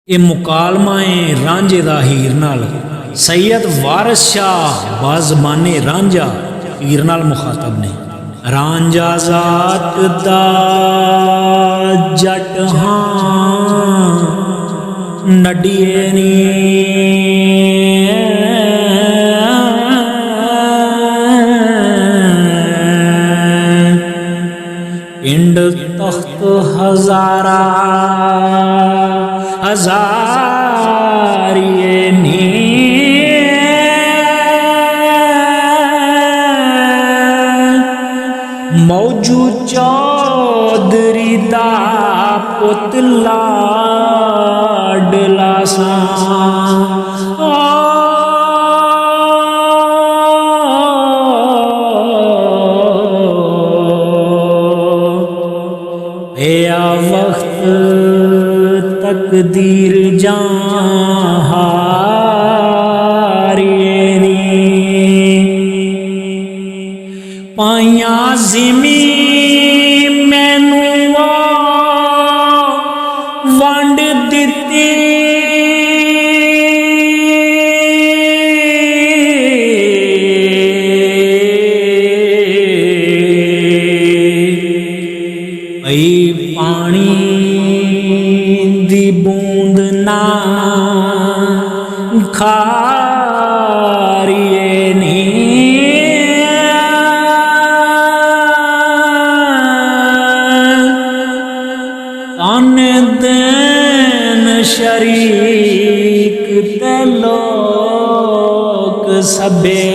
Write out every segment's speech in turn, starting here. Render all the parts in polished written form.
ये मुकालमा है रांझे दा हीर नाल। सैयद वारिस शाह बाज़बाने रांझा हीर नाल मुखातब ने। रांझा जात दा जट हां नडिए नी, पिंड तख्त हजारा हजारिए नी, मौजू चौधरी दा पुतला लाडला सा। या वक्त तकदीर जहारिए नी, पाइया जिमी मैनू वंड दिती, पानी दी बूंद ना खारिए नी, तन दिन शरीक ते लोक सबे,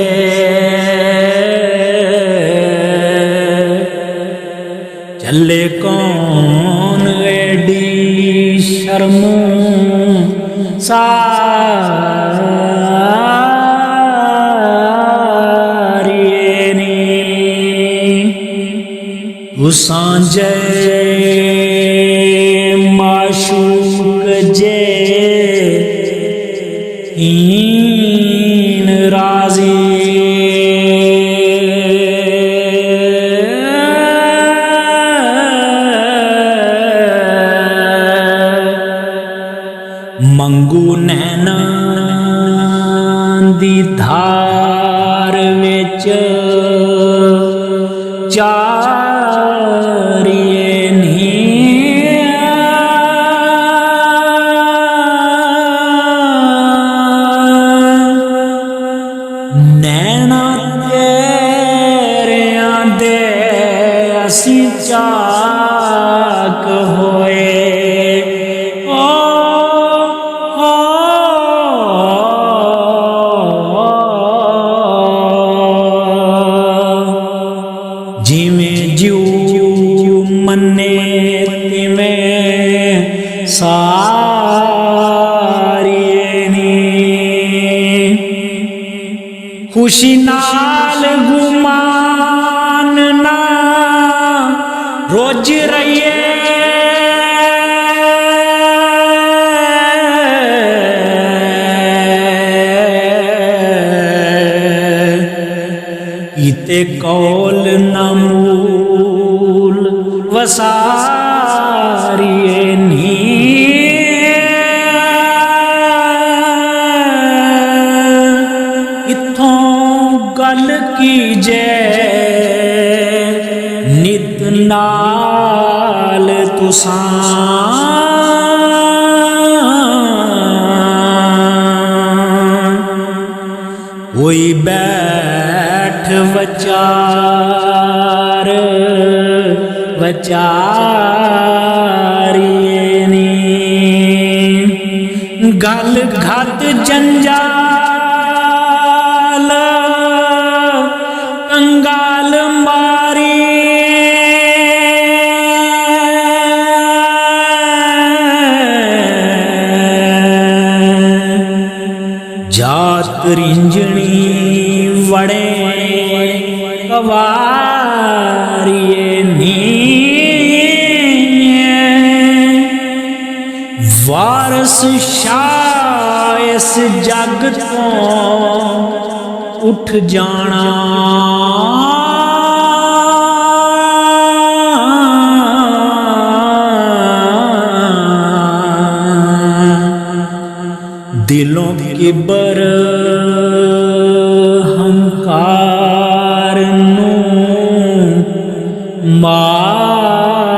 चले कौन एडी शर्म सारिए नी, तू सांझे माशूक जे हीन राजी, मंगू नैना दी धार विच चारिए नी, नैना तेरियां दे असी चाक होए, जिमें जू मन्ने तिवें सारिए नी, खुशी नाल गुमान ना रोज रहिए, इते कौल नमूल वसारिए नी, इथों गल कीजे नित नाल तुसां, कोई बैठ वचार वचारिए नी, गल घत जंजाल कंगाल मारी, जात रिंजनी वड़े कवारिए नी, वारस शाह इस जग तो उठ जाना, दिलों के बर हंकार नू मार